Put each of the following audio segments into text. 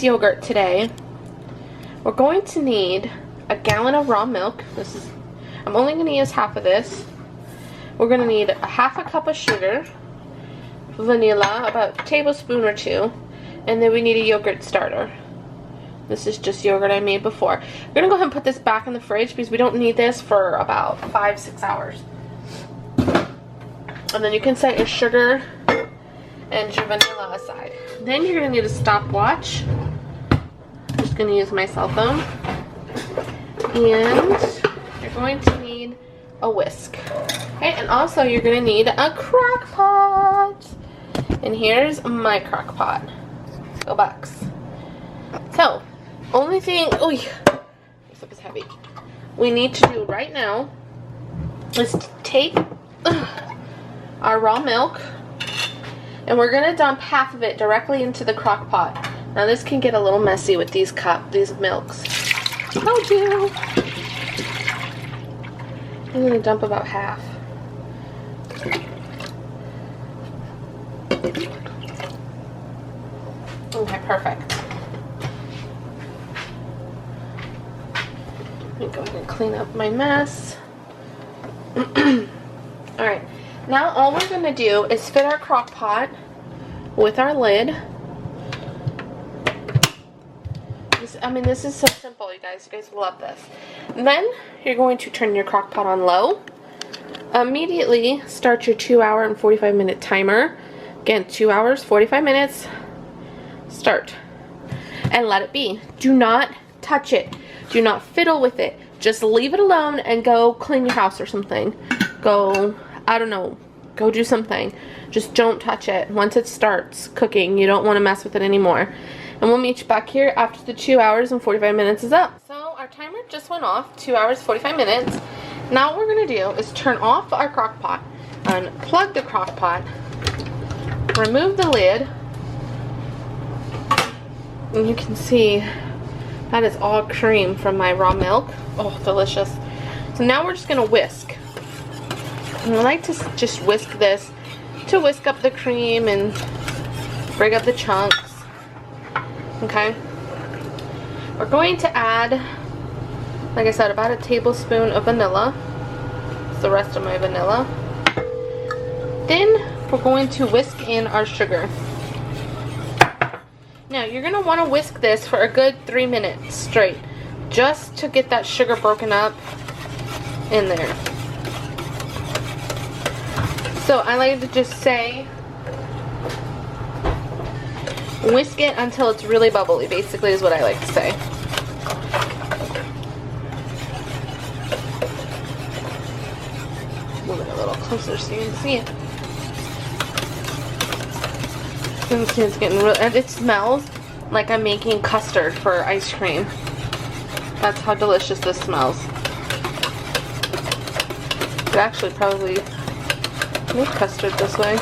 this yogurt today, we're going to need a gallon of raw milk. I'm only going to use half of this. We're going to need a half a cup of sugar, vanilla, about a tablespoon or two, and then we need a yogurt starter. This is just yogurt I made before. We're going to go ahead and put this back in the fridge because we don't need this for about 5-6 hours. And then you can set your sugar and your vanilla aside. Then you're going to need a stopwatch. I'm just going to use my cell phone. And you're going to need a whisk. Okay, and also you're going to need a crock pot. And here's my crock pot. Go box. So, only thing, this stuff is heavy, we need to do right now is to take our raw milk, and we're going to dump half of it directly into the crock pot. Now this can get a little messy with these milks. Oh dear. I'm going to dump about half. Okay, perfect. Let me go ahead and clean up my mess. Alright, now all we're going to do is fit our crock pot with our lid. This is so simple, you guys. You guys will love this. And then you're going to turn your crock pot on low. Immediately start your 2-hour and 45-minute timer. Again, 2 hours, 45 minutes. Start. And let it be. Do not touch it. Do not fiddle with it. Just leave it alone and go clean your house or something. Go, I don't know, go do something. Just don't touch it. Once it starts cooking, you don't want to mess with it anymore. And we'll meet you back here after the 2 hours and 45 minutes is up. So our timer just went off, 2 hours, 45 minutes. Now what we're going to do is turn off our crock pot, unplug the crock pot, remove the lid, and you can see that is all cream from my raw milk. Oh, delicious. So now we're just going to whisk. And I like to just whisk this to whisk up the cream and break up the chunks. Okay. We're going to add, like I said, about a tablespoon of vanilla. It's the rest of my vanilla. Then we're going to whisk in our sugar. Now, you're going to want to whisk this for a good 3 minutes straight, just to get that sugar broken up in there. So, I like to just say, whisk it until it's really bubbly, basically is what I like to say. Move it a little closer so you can see it. It's getting real, and it smells like I'm making custard for ice cream. That's how delicious this smells. Could actually probably make custard this way.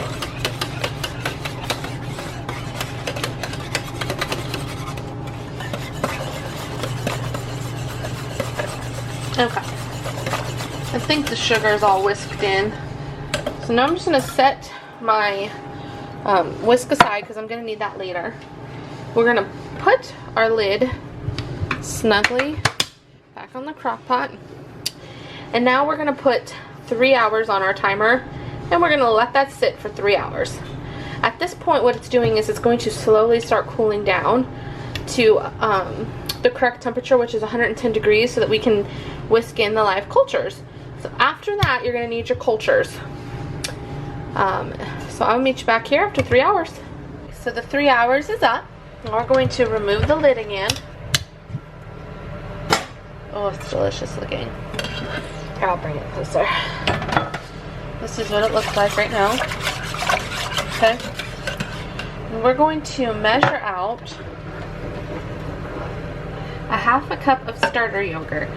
Okay. I think the sugar is all whisked in. So now I'm just going to set my whisk aside because I'm going to need that later. We're going to put our lid snugly back on the crock pot. And now we're going to put 3 hours on our timer, and we're going to let that sit for 3 hours. At this point, what it's doing is it's going to slowly start cooling down to the correct temperature, which is 110 degrees, so that we can whisk in the live cultures. So after that, you're going to need your cultures. So I'll meet you back here after 3 hours. So the 3 hours is up. We're going to remove the lid again. Oh, it's delicious looking. Here, I'll bring it closer. This is what it looks like right now. Okay. And we're going to measure out a half a cup of starter yogurt.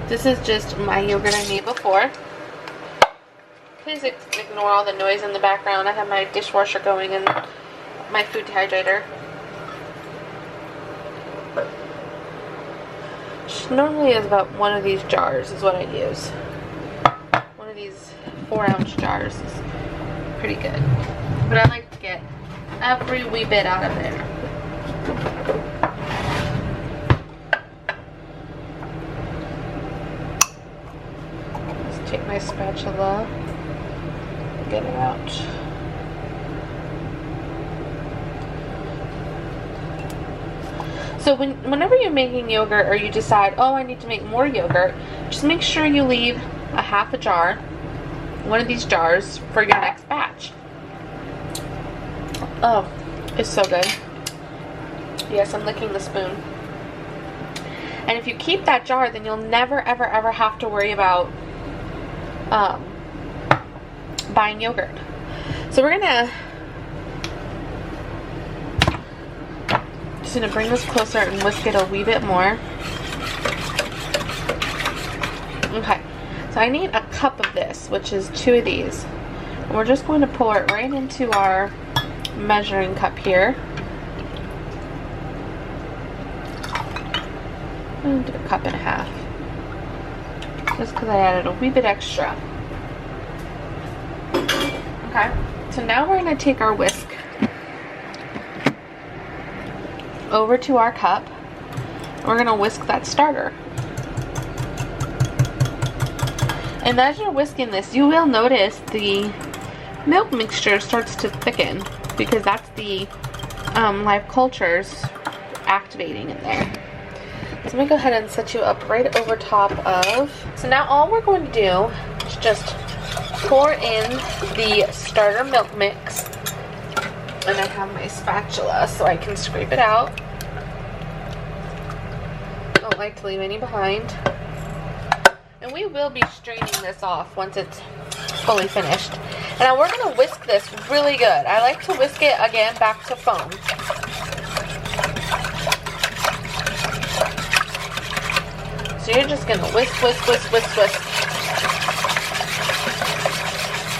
This is just my yogurt I made before. Please ignore all the noise in the background. I have my dishwasher going and my food dehydrator. Which normally is about one of these jars is what I use. One of these 4-ounce jars is pretty good. But I like to get every wee bit out of there. Just take my spatula, get it out. So whenever you're making yogurt or you decide, oh, I need to make more yogurt, just make sure you leave a half a jar, one of these jars, for your next batch. Oh, it's so good. Yes, I'm licking the spoon. And if you keep that jar, then you'll never, ever, ever have to worry about buying yogurt. So we're gonna bring this closer and whisk it a wee bit more. Okay, so I need a cup of this, which is 2 of these. And we're just going to pour it right into our measuring cup here. I'm gonna do a cup and a half. Just because I added a wee bit extra. Okay, so now we're going to take our whisk over to our cup. We're going to whisk that starter. And as you're whisking this, you will notice the milk mixture starts to thicken because that's the live cultures activating in there. So I'm going to go ahead and set you up right over top of. So now all we're going to do is just pour in the starter milk mix. And I have my spatula so I can scrape it out. Don't like to leave any behind. And we will be straining this off once it's fully finished. And now we're going to whisk this really good. I like to whisk it again back to foam. So you're just going to whisk, whisk, whisk, whisk, whisk.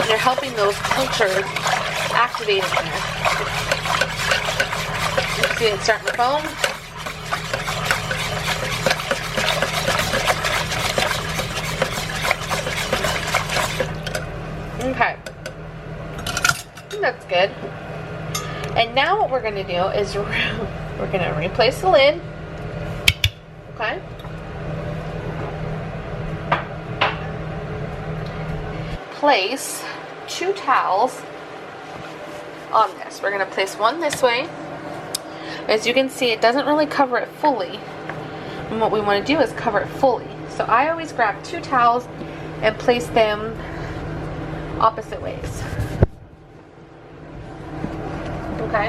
And you're helping those cultures activate in there. You see it starting to foam? Okay. I think that's good. And now what we're going to do is we're going to replace the lid. Okay. Place 2 towels on this. We're going to place one this way. As you can see, it doesn't really cover it fully. And what we want to do is cover it fully. So I always grab 2 towels and place them opposite ways. Okay?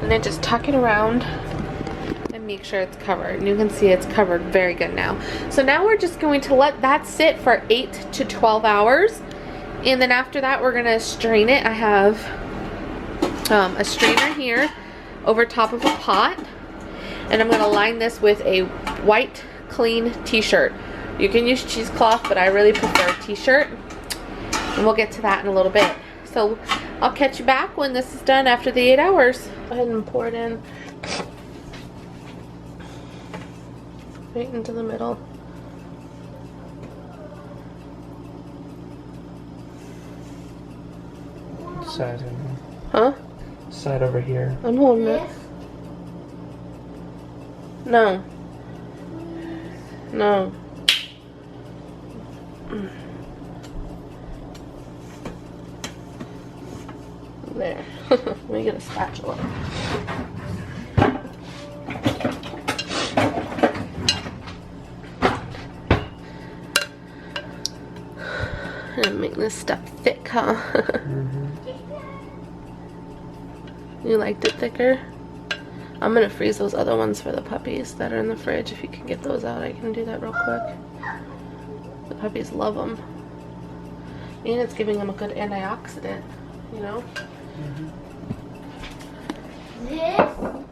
And then just tuck it around and make sure it's covered. And you can see it's covered very good now. So now we're just going to let that sit for 8 to 12 hours. And then after that, we're going to strain it. I have a strainer here over top of a pot. And I'm going to line this with a white, clean t-shirt. You can use cheesecloth, but I really prefer t-shirt. And we'll get to that in a little bit. So I'll catch you back when this is done after the 8 hours. Go ahead and pour it in. Right into the middle. Side in here. Huh? Side over here. I'm holding it. No. No. There. Let me get a spatula. And make this stuff thick, huh? You liked it thicker? I'm gonna freeze those other ones for the puppies that are in the fridge. If you can get those out, I can do that real quick. The puppies love them. And it's giving them a good antioxidant, you know? This